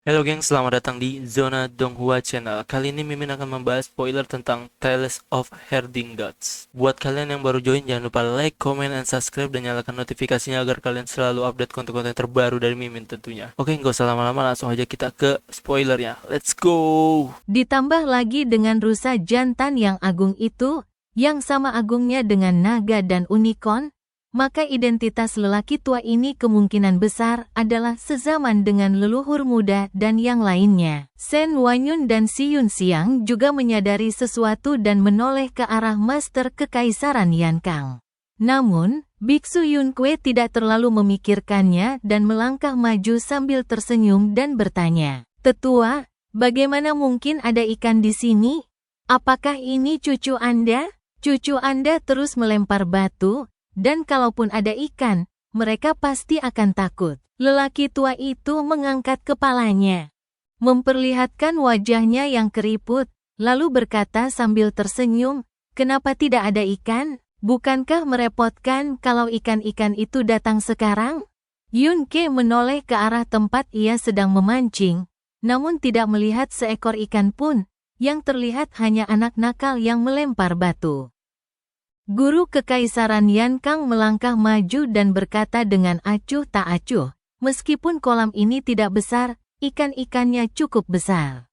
Halo geng, selamat datang di Zona Donghua Channel. Kali ini Mimin akan membahas spoiler tentang Tales of Herding Gods. Buat kalian yang baru join, jangan lupa like, comment, and subscribe, dan nyalakan notifikasinya agar kalian selalu update konten-konten terbaru dari Mimin tentunya. Oke, nggak usah lama-lama, langsung aja kita ke spoilernya. Let's go! Ditambah lagi dengan rusa jantan yang agung itu, yang sama agungnya dengan naga dan unicorn, maka identitas lelaki tua ini kemungkinan besar adalah sezaman dengan leluhur muda dan yang lainnya. Shen Wanyun dan Si Yun Xiang juga menyadari sesuatu dan menoleh ke arah Master Kekaisaran Yankang. Namun, Biksu Yun Kue tidak terlalu memikirkannya dan melangkah maju sambil tersenyum dan bertanya, "Tetua, bagaimana mungkin ada ikan di sini? Apakah ini cucu Anda?" Cucu Anda terus melempar batu, dan kalaupun ada ikan, mereka pasti akan takut. Lelaki tua itu mengangkat kepalanya, memperlihatkan wajahnya yang keriput, lalu berkata sambil tersenyum, "Kenapa tidak ada ikan? Bukankah merepotkan kalau ikan-ikan itu datang sekarang?" Yun Ke menoleh ke arah tempat ia sedang memancing, namun tidak melihat seekor ikan pun, yang terlihat hanya anak nakal yang melempar batu. Guru Kekaisaran Yankang melangkah maju dan berkata dengan acuh tak acuh, "Meskipun kolam ini tidak besar, ikan-ikannya cukup besar.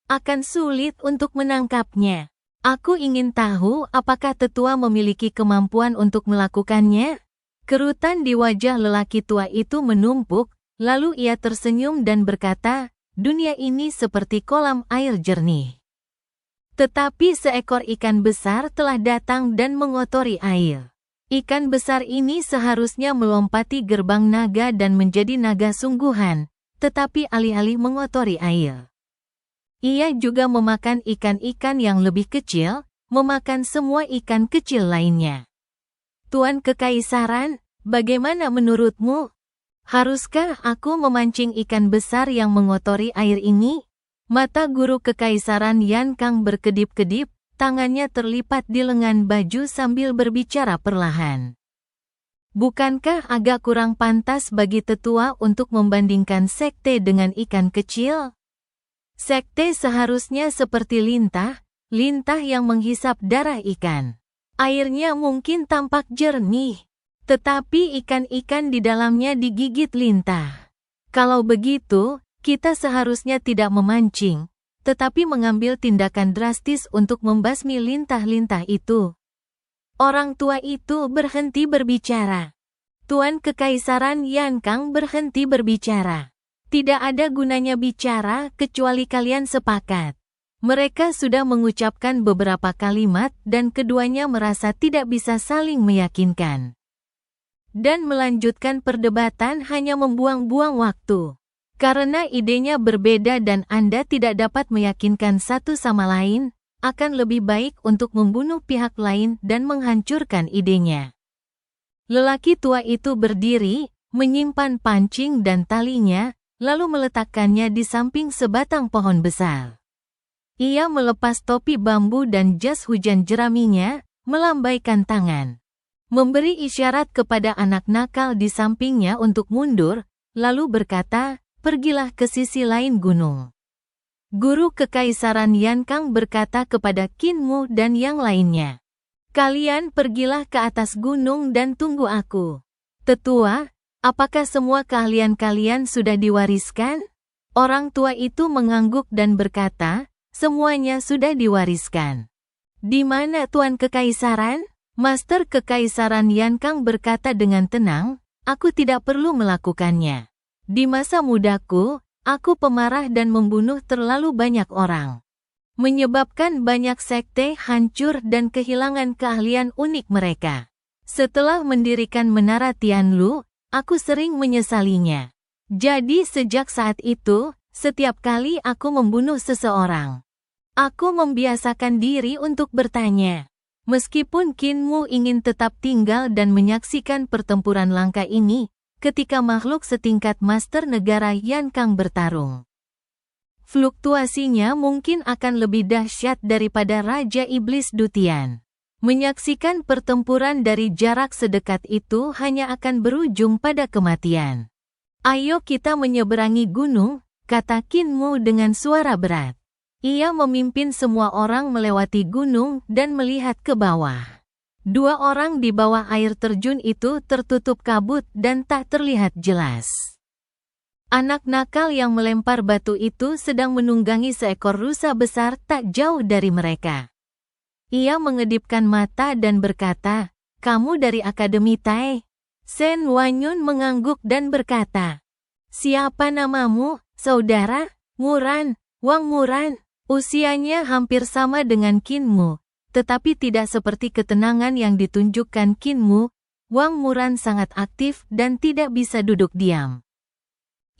Akan sulit untuk menangkapnya. Aku ingin tahu apakah tetua memiliki kemampuan untuk melakukannya?" Kerutan di wajah lelaki tua itu menumpuk, lalu ia tersenyum dan berkata, "Dunia ini seperti kolam air jernih. Tetapi seekor ikan besar telah datang dan mengotori air. Ikan besar ini seharusnya melompati gerbang naga dan menjadi naga sungguhan, tetapi alih-alih mengotori air, ia juga memakan ikan-ikan yang lebih kecil, memakan semua ikan kecil lainnya. Tuan Kekaisaran, bagaimana menurutmu? Haruskah aku memancing ikan besar yang mengotori air ini?" Mata Guru Kekaisaran Yankang berkedip-kedip, tangannya terlipat di lengan baju sambil berbicara perlahan. "Bukankah agak kurang pantas bagi tetua untuk membandingkan sekte dengan ikan kecil? Sekte seharusnya seperti lintah, lintah yang menghisap darah ikan. Airnya mungkin tampak jernih, tetapi ikan-ikan di dalamnya digigit lintah. Kalau begitu, kita seharusnya tidak memancing, tetapi mengambil tindakan drastis untuk membasmi lintah-lintah itu." Orang tua itu berhenti berbicara. Tuan Kekaisaran Yankang berhenti berbicara. Tidak ada gunanya bicara kecuali kalian sepakat. Mereka sudah mengucapkan beberapa kalimat dan keduanya merasa tidak bisa saling meyakinkan. Dan melanjutkan perdebatan hanya membuang-buang waktu. Karena idenya berbeda dan Anda tidak dapat meyakinkan satu sama lain, akan lebih baik untuk membunuh pihak lain dan menghancurkan idenya. Lelaki tua itu berdiri, menyimpan pancing dan talinya, lalu meletakkannya di samping sebatang pohon besar. Ia melepas topi bambu dan jas hujan jeraminya, melambaikan tangan, memberi isyarat kepada anak nakal di sampingnya untuk mundur, lalu berkata, "Pergilah ke sisi lain gunung." Guru Kekaisaran Yankang berkata kepada Qin Mu dan yang lainnya, "Kalian pergilah ke atas gunung dan tunggu aku." "Tetua, apakah semua keahlian kalian sudah diwariskan?" Orang tua itu mengangguk dan berkata, "Semuanya sudah diwariskan." "Di mana Tuan Kekaisaran?" Master Kekaisaran Yankang berkata dengan tenang, "Aku tidak perlu melakukannya. Di masa mudaku, aku pemarah dan membunuh terlalu banyak orang, menyebabkan banyak sekte hancur dan kehilangan keahlian unik mereka. Setelah mendirikan Menara Tianlu, aku sering menyesalinya. Jadi sejak saat itu, setiap kali aku membunuh seseorang, aku membiasakan diri untuk bertanya." Meskipun Qin Mu ingin tetap tinggal dan menyaksikan pertempuran langka ini, ketika makhluk setingkat Master Negara Yankang bertarung, fluktuasinya mungkin akan lebih dahsyat daripada Raja Iblis Dutian. Menyaksikan pertempuran dari jarak sedekat itu hanya akan berujung pada kematian. "Ayo kita menyeberangi gunung," kata Qin Mu dengan suara berat. Ia memimpin semua orang melewati gunung dan melihat ke bawah. 2 orang di bawah air terjun itu tertutup kabut dan tak terlihat jelas. Anak nakal yang melempar batu itu sedang menunggangi seekor rusa besar tak jauh dari mereka. Ia mengedipkan mata dan berkata, "Kamu dari Akademi Tai?" Shen Wanyun mengangguk dan berkata, "Siapa namamu, saudara?" "Muran, Wang Muran." Usianya hampir sama dengan Qin Mu, tetapi tidak seperti ketenangan yang ditunjukkan Qin Mu. Wang Muran sangat aktif dan tidak bisa duduk diam.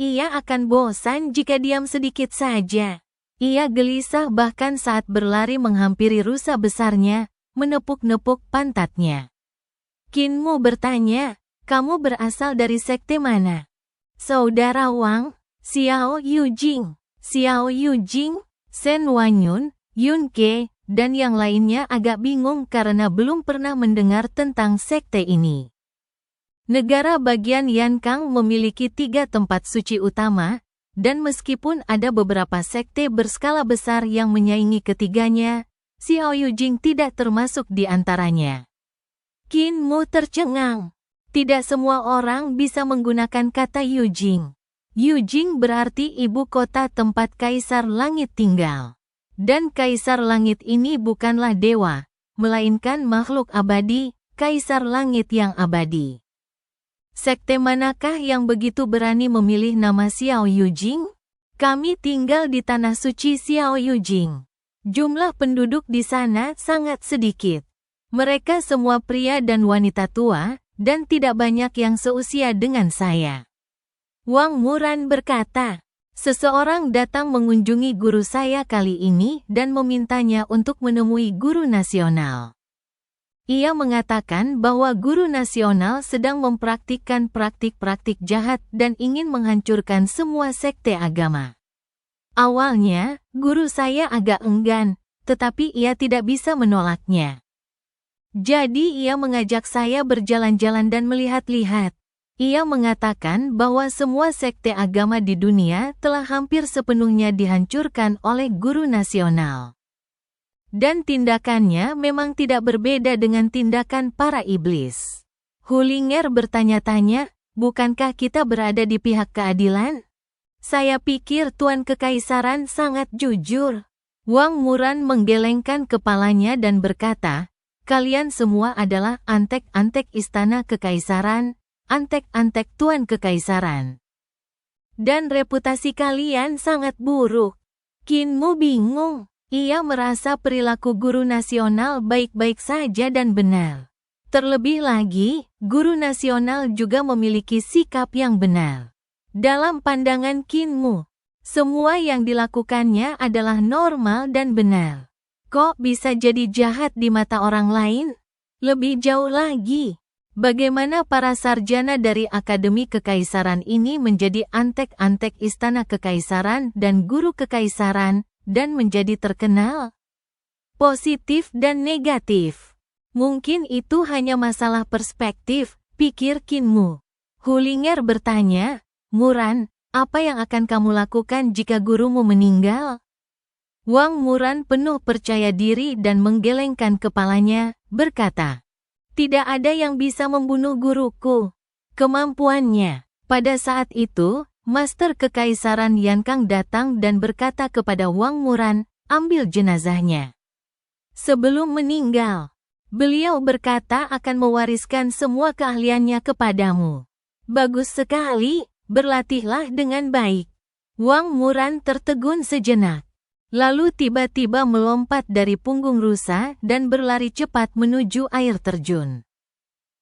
Ia akan bosan jika diam sedikit saja. Ia gelisah bahkan saat berlari menghampiri rusa besarnya, menepuk-nepuk pantatnya. Qin Mu bertanya, "Kamu berasal dari sekte mana?" "Saudara Wang, Xiao Yujing." Xiao Yujing, Shen Wanyun, Yun Ke, dan yang lainnya agak bingung karena belum pernah mendengar tentang sekte ini. Negara bagian Yankang memiliki 3 tempat suci utama, dan meskipun ada beberapa sekte berskala besar yang menyaingi ketiganya, Xiao Yujing tidak termasuk di antaranya. Qin Mu tercengang. Tidak semua orang bisa menggunakan kata Yujing. Yujing berarti ibu kota tempat Kaisar Langit tinggal. Dan Kaisar Langit ini bukanlah dewa, melainkan makhluk abadi, Kaisar Langit yang abadi. Sekte manakah yang begitu berani memilih nama Xiao Yujing? Kami tinggal di Tanah Suci Xiao Yujing. Jumlah penduduk di sana sangat sedikit. Mereka semua pria dan wanita tua, dan tidak banyak yang seusia dengan saya. Wang Muran berkata, "Seseorang datang mengunjungi guru saya kali ini dan memintanya untuk menemui guru nasional." Ia mengatakan bahwa guru nasional sedang mempraktikkan praktik-praktik jahat dan ingin menghancurkan semua sekte agama. Awalnya, guru saya agak enggan, tetapi ia tidak bisa menolaknya. Jadi ia mengajak saya berjalan-jalan dan melihat-lihat. Ia mengatakan bahwa semua sekte agama di dunia telah hampir sepenuhnya dihancurkan oleh guru nasional. Dan tindakannya memang tidak berbeda dengan tindakan para iblis. Hulinger bertanya-tanya, "Bukankah kita berada di pihak keadilan?" "Saya pikir Tuan Kekaisaran sangat jujur." Wang Muran menggelengkan kepalanya dan berkata, "Kalian semua adalah antek-antek istana kekaisaran, antek-antek Tuan Kekaisaran. Dan reputasi kalian sangat buruk." Qin Mu bingung. Ia merasa perilaku guru nasional baik-baik saja dan benar. Terlebih lagi, guru nasional juga memiliki sikap yang benar. Dalam pandangan Qin Mu, semua yang dilakukannya adalah normal dan benar. Kok bisa jadi jahat di mata orang lain? Lebih jauh lagi, bagaimana para sarjana dari Akademi Kekaisaran ini menjadi antek-antek istana kekaisaran dan guru kekaisaran, dan menjadi terkenal? Positif dan negatif. Mungkin itu hanya masalah perspektif, pikir Qin Mu. Hulinger bertanya, "Muran, apa yang akan kamu lakukan jika gurumu meninggal?" Wang Muran penuh percaya diri dan menggelengkan kepalanya, berkata, "Tidak ada yang bisa membunuh guruku. Kemampuannya." Pada saat itu, Master Kekaisaran Yankang datang dan berkata kepada Wang Muran, "Ambil jenazahnya." Sebelum meninggal, beliau berkata akan mewariskan semua keahliannya kepadamu. "Bagus sekali, berlatihlah dengan baik." Wang Muran tertegun sejenak. Lalu tiba-tiba melompat dari punggung rusa dan berlari cepat menuju air terjun.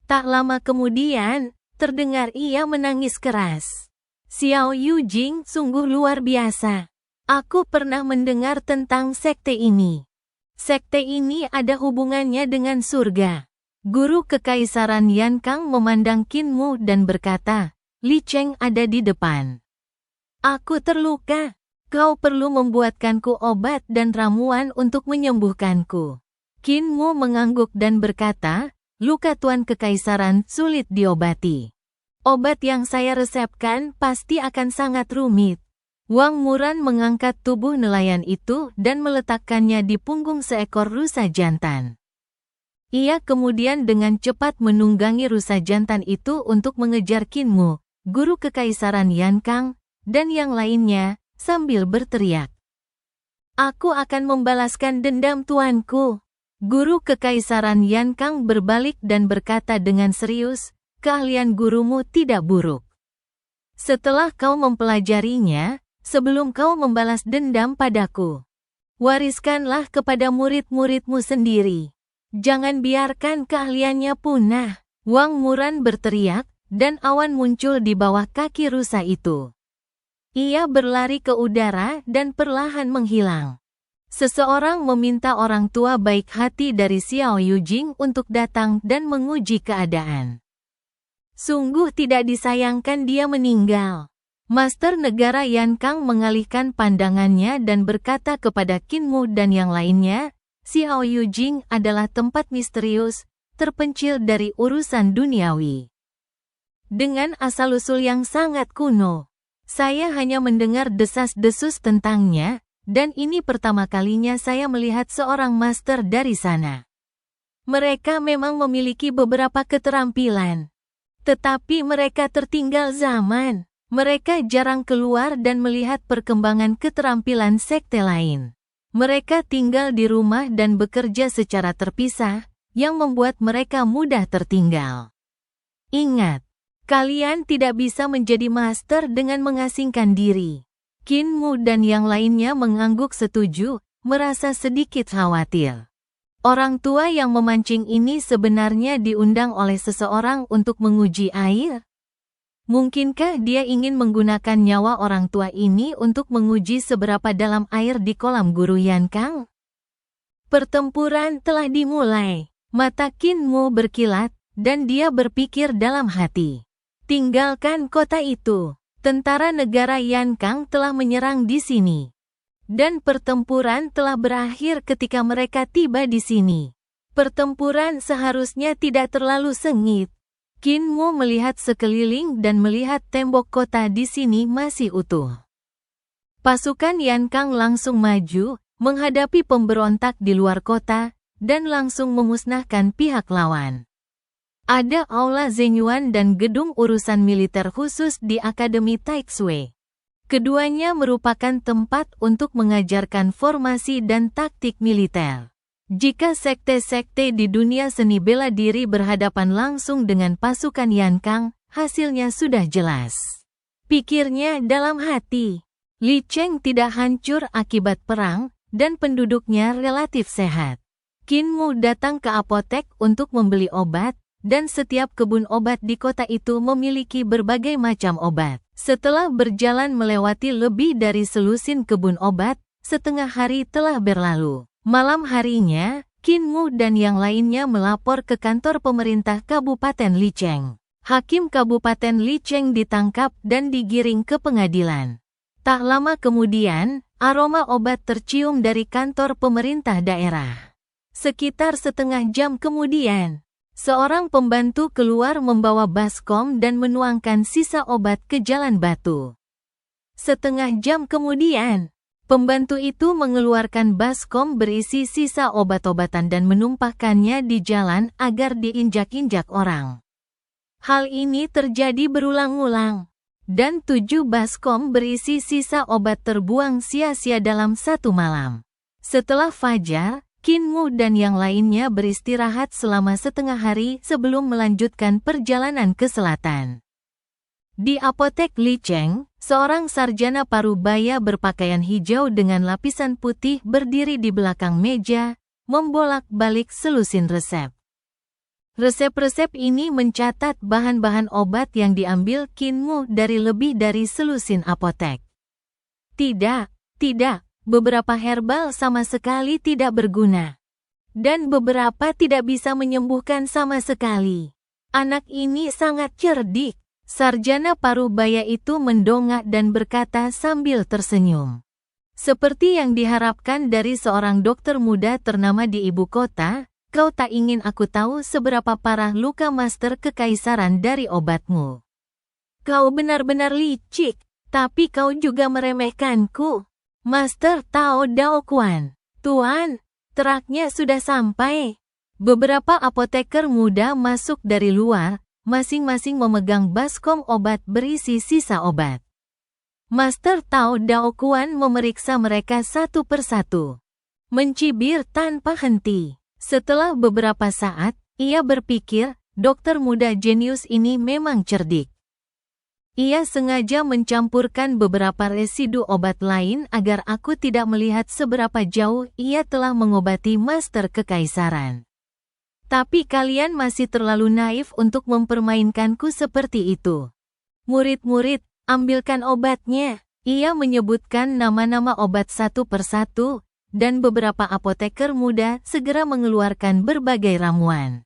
Tak lama kemudian, terdengar ia menangis keras. "Xiao Yujing sungguh luar biasa. Aku pernah mendengar tentang sekte ini. Sekte ini ada hubungannya dengan surga." Guru Kekaisaran Yankang memandang Qin Mu dan berkata, "Li Cheng ada di depan. Aku terluka. Kau perlu membuatkanku obat dan ramuan untuk menyembuhkanku." Qin Mu mengangguk dan berkata, "Luka Tuan Kekaisaran sulit diobati. Obat yang saya resepkan pasti akan sangat rumit." Wang Muran mengangkat tubuh nelayan itu dan meletakkannya di punggung seekor rusa jantan. Ia kemudian dengan cepat menunggangi rusa jantan itu untuk mengejar Qin Mu, guru kekaisaran Yan Kang, dan yang lainnya, sambil berteriak. Aku akan membalaskan dendam tuanku. Guru kekaisaran Yan Kang berbalik dan berkata dengan serius, keahlian gurumu tidak buruk. Setelah kau mempelajarinya, sebelum kau membalas dendam padaku, wariskanlah kepada murid-muridmu sendiri. Jangan biarkan keahliannya punah. Wang Muran berteriak, dan awan muncul di bawah kaki rusa itu. Ia berlari ke udara dan perlahan menghilang. Seseorang meminta orang tua baik hati dari Xiao Yujing untuk datang dan menguji keadaan. Sungguh tidak disayangkan dia meninggal. Master negara Yan Kang mengalihkan pandangannya dan berkata kepada Qin Mu dan yang lainnya, Xiao Yujing adalah tempat misterius, terpencil dari urusan duniawi. Dengan asal-usul yang sangat kuno, saya hanya mendengar desas-desus tentangnya, dan ini pertama kalinya saya melihat seorang master dari sana. Mereka memang memiliki beberapa keterampilan, tetapi mereka tertinggal zaman. Mereka jarang keluar dan melihat perkembangan keterampilan sekte lain. Mereka tinggal di rumah dan bekerja secara terpisah, yang membuat mereka mudah tertinggal. Ingat, kalian tidak bisa menjadi master dengan mengasingkan diri. Qin Mu dan yang lainnya mengangguk setuju, merasa sedikit khawatir. Orang tua yang memancing ini sebenarnya diundang oleh seseorang untuk menguji air? Mungkinkah dia ingin menggunakan nyawa orang tua ini untuk menguji seberapa dalam air di kolam guru Yan Kang? Pertempuran telah dimulai. Mata Qin Mu berkilat, dan dia berpikir dalam hati. Tinggalkan kota itu. Tentara negara Yan Kang telah menyerang di sini. Dan pertempuran telah berakhir ketika mereka tiba di sini. Pertempuran seharusnya tidak terlalu sengit. Qin Mu melihat sekeliling dan melihat tembok kota di sini masih utuh. Pasukan Yan Kang langsung maju, menghadapi pemberontak di luar kota, dan langsung memusnahkan pihak lawan. Ada aula Zhenyuan dan gedung urusan militer khusus di Akademi Taixue. Keduanya merupakan tempat untuk mengajarkan formasi dan taktik militer. Jika sekte-sekte di dunia seni bela diri berhadapan langsung dengan pasukan Yan Kang, hasilnya sudah jelas. Pikirnya dalam hati. Li Cheng tidak hancur akibat perang, dan penduduknya relatif sehat. Qin Mu datang ke apotek untuk membeli obat, dan setiap kebun obat di kota itu memiliki berbagai macam obat. Setelah berjalan melewati lebih dari selusin kebun obat, setengah hari telah berlalu. Malam harinya, Qin Mu dan yang lainnya melapor ke kantor pemerintah Kabupaten Licheng. Hakim Kabupaten Licheng ditangkap dan digiring ke pengadilan. Tak lama kemudian, aroma obat tercium dari kantor pemerintah daerah. Sekitar setengah jam kemudian, seorang pembantu keluar membawa baskom dan menuangkan sisa obat ke jalan batu. Setengah jam kemudian, pembantu itu mengeluarkan baskom berisi sisa obat-obatan dan menumpahkannya di jalan agar diinjak-injak orang. Hal ini terjadi berulang-ulang, dan 7 baskom berisi sisa obat terbuang sia-sia dalam satu malam. Setelah fajar, Qin Mu dan yang lainnya beristirahat selama setengah hari sebelum melanjutkan perjalanan ke selatan. Di apotek Licheng, seorang sarjana parubaya berpakaian hijau dengan lapisan putih berdiri di belakang meja, membolak-balik selusin resep. Resep-resep ini mencatat bahan-bahan obat yang diambil Qin Mu dari lebih dari selusin apotek. Tidak, beberapa herbal sama sekali tidak berguna. Dan beberapa tidak bisa menyembuhkan sama sekali. Anak ini sangat cerdik. Sarjana parubaya itu mendongak dan berkata sambil tersenyum. Seperti yang diharapkan dari seorang dokter muda ternama di ibu kota, kau tak ingin aku tahu seberapa parah luka master kekaisaran dari obatmu. Kau benar-benar licik. Tapi kau juga meremehkanku. Master Tao Dao Kuan. Tuan, truknya sudah sampai. Beberapa apoteker muda masuk dari luar, masing-masing memegang baskom obat berisi sisa obat. Master Tao Dao Kuan memeriksa mereka satu persatu. Mencibir tanpa henti. Setelah beberapa saat, ia berpikir, dokter muda jenius ini memang cerdik. Ia sengaja mencampurkan beberapa residu obat lain agar aku tidak melihat seberapa jauh ia telah mengobati Master Kekaisaran. Tapi kalian masih terlalu naif untuk mempermainkanku seperti itu. Murid-murid, ambilkan obatnya. Ia menyebutkan nama-nama obat satu persatu, dan beberapa apoteker muda segera mengeluarkan berbagai ramuan.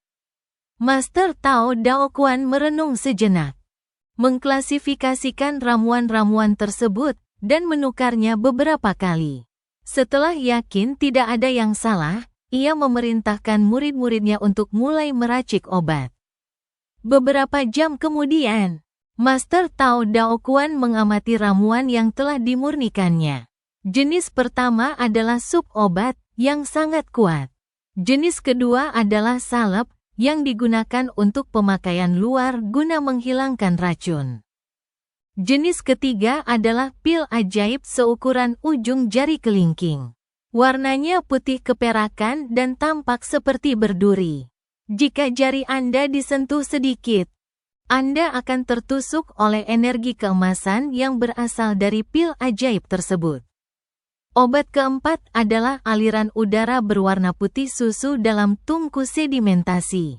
Master Tao Dao Kuan merenung sejenak, mengklasifikasikan ramuan-ramuan tersebut, dan menukarnya beberapa kali. Setelah yakin tidak ada yang salah, ia memerintahkan murid-muridnya untuk mulai meracik obat. Beberapa jam kemudian, Master Tao Dao Kuan mengamati ramuan yang telah dimurnikannya. Jenis pertama adalah sup obat, yang sangat kuat. Jenis kedua adalah salep, yang digunakan untuk pemakaian luar guna menghilangkan racun. Jenis ketiga adalah pil ajaib seukuran ujung jari kelingking. Warnanya putih keperakan dan tampak seperti berduri. Jika jari Anda disentuh sedikit, Anda akan tertusuk oleh energi keemasan yang berasal dari pil ajaib tersebut. Obat keempat adalah aliran udara berwarna putih susu dalam tungku sedimentasi.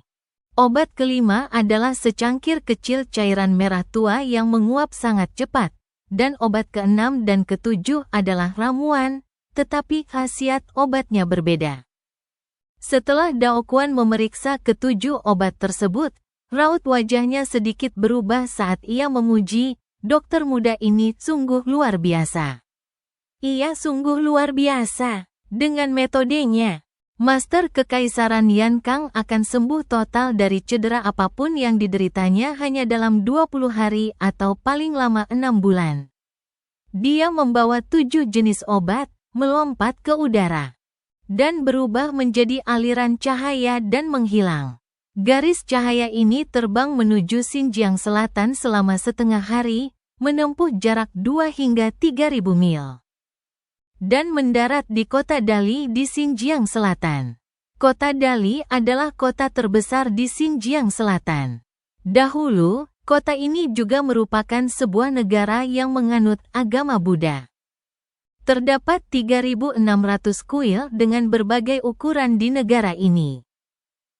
Obat kelima adalah secangkir kecil cairan merah tua yang menguap sangat cepat. Dan obat keenam dan ketujuh adalah ramuan, tetapi khasiat obatnya berbeda. Setelah Dao Kuan memeriksa ketujuh obat tersebut, raut wajahnya sedikit berubah saat ia memuji, dokter muda ini sungguh luar biasa. Ia sungguh luar biasa. Dengan metodenya, Master Kekaisaran Yan Kang akan sembuh total dari cedera apapun yang dideritanya hanya dalam 20 hari atau paling lama 6 bulan. Dia membawa 7 jenis obat, melompat ke udara, dan berubah menjadi aliran cahaya dan menghilang. Garis cahaya ini terbang menuju Xinjiang Selatan selama setengah hari, menempuh jarak 2 hingga 3.000 mil. Dan mendarat di kota Dali di Xinjiang Selatan. Kota Dali adalah kota terbesar di Xinjiang Selatan. Dahulu, kota ini juga merupakan sebuah negara yang menganut agama Buddha. Terdapat 3.600 kuil dengan berbagai ukuran di negara ini.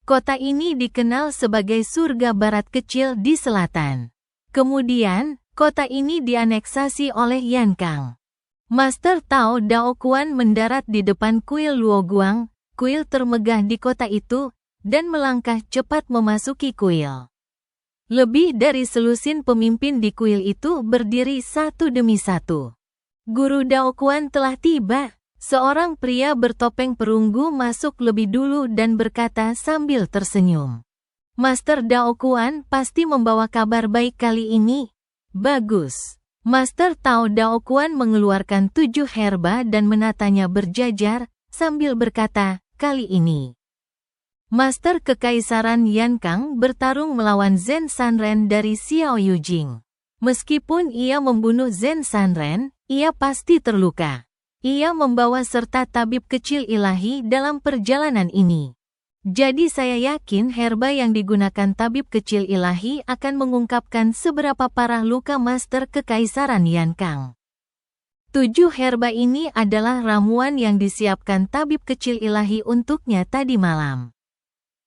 Kota ini dikenal sebagai surga barat kecil di selatan. Kemudian, kota ini dianeksasi oleh Yan Kang. Master Tao Dao Kuan mendarat di depan kuil Luoguang, kuil termegah di kota itu, dan melangkah cepat memasuki kuil. Lebih dari selusin pemimpin di kuil itu berdiri satu demi satu. Guru Dao Kuan telah tiba. Seorang pria bertopeng perunggu masuk lebih dulu dan berkata sambil tersenyum. Master Dao Kuan pasti membawa kabar baik kali ini. Bagus. Master Tao Dao Kuan mengeluarkan 7 herba dan menatanya berjajar, sambil berkata, kali ini Master Kekaisaran Yan Kang bertarung melawan Zhen Sanren dari Xiao Yujing. Meskipun ia membunuh Zhen Sanren, ia pasti terluka. Ia membawa serta tabib kecil ilahi dalam perjalanan ini. Jadi saya yakin herba yang digunakan tabib kecil ilahi akan mengungkapkan seberapa parah luka Master Kekaisaran Yan Kang. 7 herba ini adalah ramuan yang disiapkan tabib kecil ilahi untuknya tadi malam.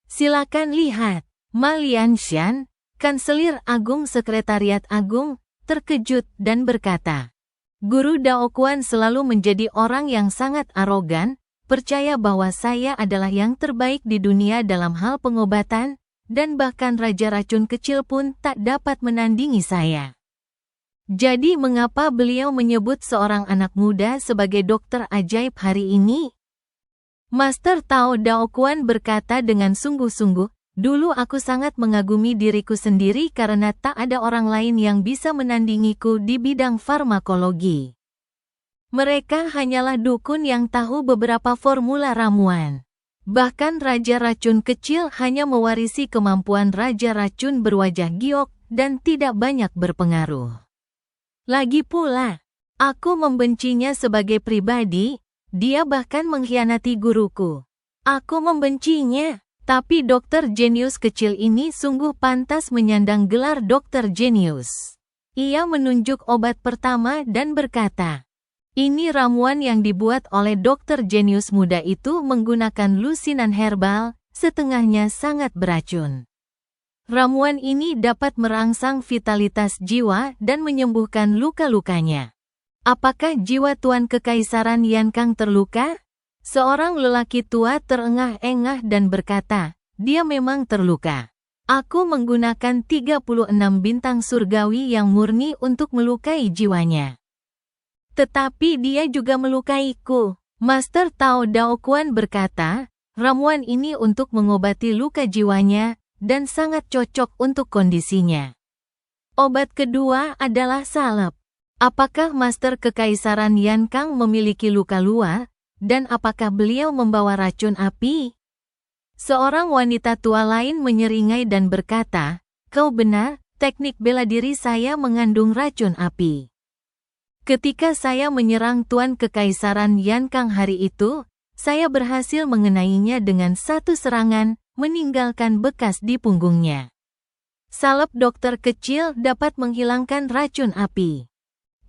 Silakan lihat. Ma Lianshan, Kanselir Agung Sekretariat Agung, terkejut dan berkata, Guru Dao Kuan selalu menjadi orang yang sangat arogan, percaya bahwa saya adalah yang terbaik di dunia dalam hal pengobatan, dan bahkan Raja Racun Kecil pun tak dapat menandingi saya. Jadi mengapa beliau menyebut seorang anak muda sebagai dokter ajaib hari ini? Master Tao Dao Kuan berkata dengan sungguh-sungguh, Dulu aku sangat mengagumi diriku sendiri karena tak ada orang lain yang bisa menandingiku di bidang farmakologi. Mereka hanyalah dukun yang tahu beberapa formula ramuan. Bahkan Raja Racun kecil hanya mewarisi kemampuan Raja Racun berwajah giok dan tidak banyak berpengaruh. Lagi pula, aku membencinya sebagai pribadi, dia bahkan mengkhianati guruku. Aku membencinya, tapi dokter jenius kecil ini sungguh pantas menyandang gelar dokter jenius. Ia menunjuk obat pertama dan berkata, "Ini ramuan yang dibuat oleh dokter jenius muda itu menggunakan lusinan herbal, setengahnya sangat beracun. Ramuan ini dapat merangsang vitalitas jiwa dan menyembuhkan luka-lukanya." "Apakah jiwa Tuan Kekaisaran Yankang terluka?" Seorang lelaki tua terengah-engah dan berkata, "Dia memang terluka. Aku menggunakan 36 bintang surgawi yang murni untuk melukai jiwanya. Tetapi dia juga melukaiku." Master Tao Dao Kuan berkata, "Ramuan ini untuk mengobati luka jiwanya, dan sangat cocok untuk kondisinya." Obat kedua adalah salep. Apakah Master Kekaisaran Yankang memiliki luka luar, dan apakah beliau membawa racun api? Seorang wanita tua lain menyeringai dan berkata, "Kau benar, teknik bela diri saya mengandung racun api. Ketika saya menyerang Tuan Kekaisaran Yankang hari itu, saya berhasil mengenainya dengan satu serangan, meninggalkan bekas di punggungnya. Salep dokter kecil dapat menghilangkan racun api."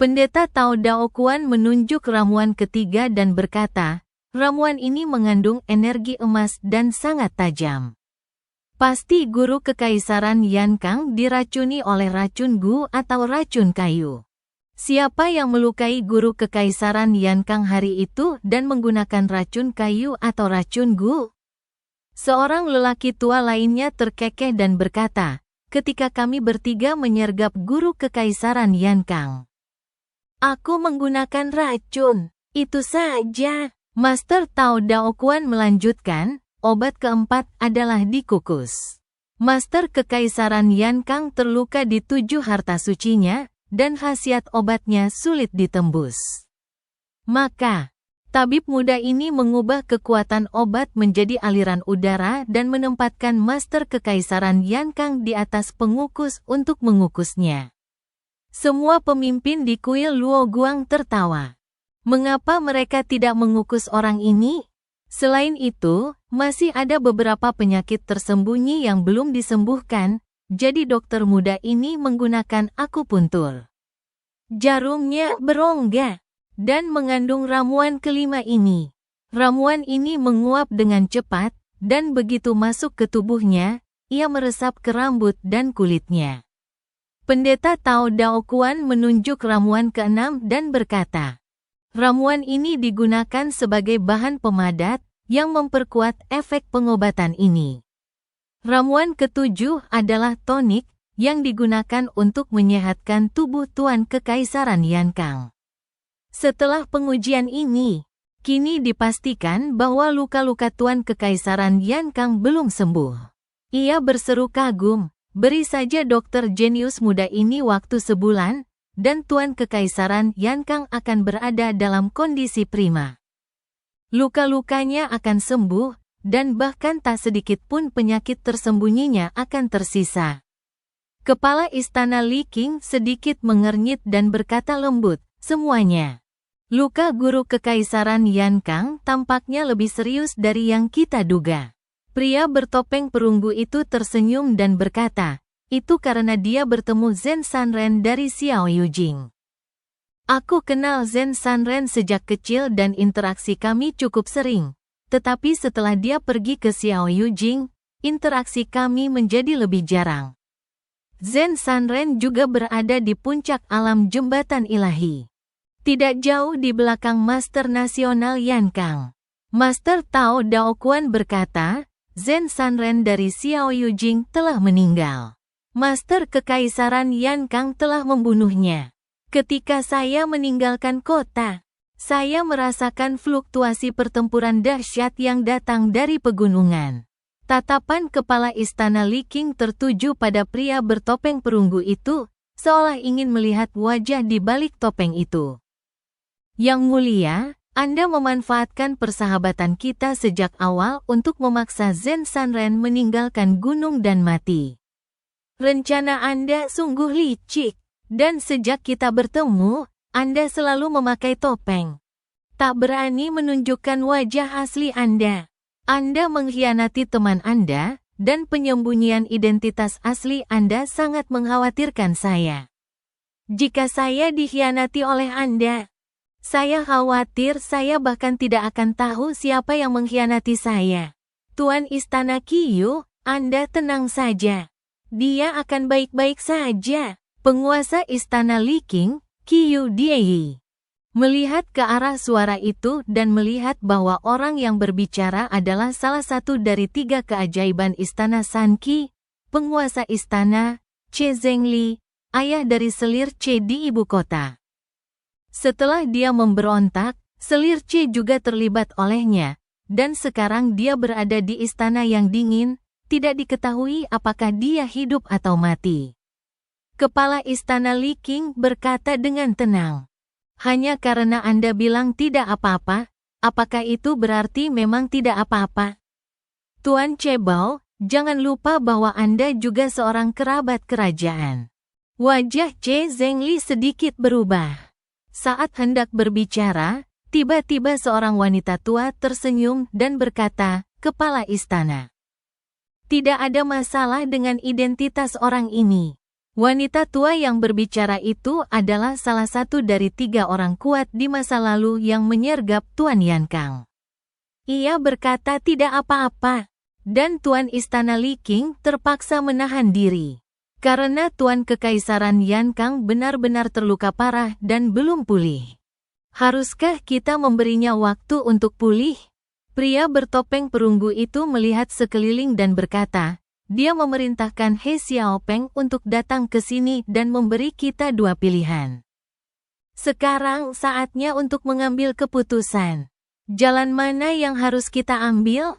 Pendeta Tao Dao Kuan menunjuk ramuan ketiga dan berkata, "Ramuan ini mengandung energi emas dan sangat tajam. Pasti guru Kekaisaran Yankang diracuni oleh racun gu atau racun kayu. Siapa yang melukai guru Kekaisaran Yankang hari itu dan menggunakan racun kayu atau racun gu?" Seorang lelaki tua lainnya terkekeh dan berkata, "Ketika kami bertiga menyergap guru Kekaisaran Yankang, aku menggunakan racun. Itu saja." Master Tao Dao Kuan melanjutkan, "Obat keempat adalah dikukus. Master Kekaisaran Yankang terluka di 7 harta sucinya, dan khasiat obatnya sulit ditembus. Maka, tabib muda ini mengubah kekuatan obat menjadi aliran udara dan menempatkan Master Kekaisaran Yankang di atas pengukus untuk mengukusnya." Semua pemimpin di kuil Luo Guang tertawa. Mengapa mereka tidak mengukus orang ini? Selain itu, masih ada beberapa penyakit tersembunyi yang belum disembuhkan, jadi dokter muda ini menggunakan akupuntur. Jarumnya berongga dan mengandung ramuan kelima ini. Ramuan ini menguap dengan cepat, dan begitu masuk ke tubuhnya, ia meresap ke rambut dan kulitnya. Pendeta Tao Dao Kuan menunjuk ramuan keenam dan berkata, "Ramuan ini digunakan sebagai bahan pemadat yang memperkuat efek pengobatan ini." Ramuan ketujuh adalah tonik yang digunakan untuk menyehatkan tubuh Tuan Kekaisaran Yankang. Setelah pengujian ini, kini dipastikan bahwa luka-luka Tuan Kekaisaran Yankang belum sembuh. Ia berseru kagum, "Beri saja dokter jenius muda ini waktu sebulan, dan Tuan Kekaisaran Yankang akan berada dalam kondisi prima. Luka-lukanya akan sembuh, dan bahkan tak sedikit pun penyakit tersembunyinya akan tersisa." Kepala Istana Li Qing sedikit mengernyit dan berkata lembut, "Semuanya. Luka guru Kekaisaran Yankang tampaknya lebih serius dari yang kita duga." Pria bertopeng perunggu itu tersenyum dan berkata, "Itu karena dia bertemu Zhen Sanren dari Xiao Yujing. Aku kenal Zhen Sanren sejak kecil dan interaksi kami cukup sering. Tetapi setelah dia pergi ke Xiao Yujing, interaksi kami menjadi lebih jarang. Zhen Sanren juga berada di puncak alam jembatan ilahi, tidak jauh di belakang Master Nasional Yankang." Master Tao Dao Kuan berkata, "Zhen Sanren dari Xiao Yujing telah meninggal. Master Kekaisaran Yankang telah membunuhnya. Ketika saya meninggalkan kota, saya merasakan fluktuasi pertempuran dahsyat yang datang dari pegunungan. Tatapan kepala istana Li Qing tertuju pada pria bertopeng perunggu itu, seolah ingin melihat wajah di balik topeng itu. Yang mulia, Anda memanfaatkan persahabatan kita sejak awal untuk memaksa Zhen Sanren meninggalkan gunung dan mati. Rencana Anda sungguh licik, dan sejak kita bertemu, Anda selalu memakai topeng. Tak berani menunjukkan wajah asli Anda. Anda mengkhianati teman Anda, dan penyembunyian identitas asli Anda sangat mengkhawatirkan saya. Jika saya dikhianati oleh Anda, saya khawatir saya bahkan tidak akan tahu siapa yang mengkhianati saya. Tuan Istana Qiyu, Anda tenang saja. Dia akan baik-baik saja. Penguasa Istana Li Qing, Qiyu Diei, melihat ke arah suara itu dan melihat bahwa orang yang berbicara adalah salah satu dari 3 keajaiban Istana Sanqi, penguasa istana, Che Zhengli, ayah dari selir Che di ibu kota. Setelah dia memberontak, selir Che juga terlibat olehnya, dan sekarang dia berada di istana yang dingin, tidak diketahui apakah dia hidup atau mati. Kepala istana Li Qing berkata dengan tenang. Hanya karena Anda bilang tidak apa-apa, apakah itu berarti memang tidak apa-apa? Tuan Chebao, jangan lupa bahwa Anda juga seorang kerabat kerajaan. Wajah Che Zhengli sedikit berubah. Saat hendak berbicara, tiba-tiba seorang wanita tua tersenyum dan berkata, "Kepala istana, tidak ada masalah dengan identitas orang ini." Wanita tua yang berbicara itu adalah salah satu dari 3 orang kuat di masa lalu yang menyergap Tuan Yankang. Ia berkata tidak apa-apa, dan Tuan Istana Li Qing terpaksa menahan diri. Karena Tuan Kekaisaran Yankang benar-benar terluka parah dan belum pulih. Haruskah kita memberinya waktu untuk pulih? Pria bertopeng perunggu itu melihat sekeliling dan berkata, dia memerintahkan He Xiaopeng untuk datang ke sini dan memberi kita 2 pilihan. Sekarang saatnya untuk mengambil keputusan. Jalan mana yang harus kita ambil?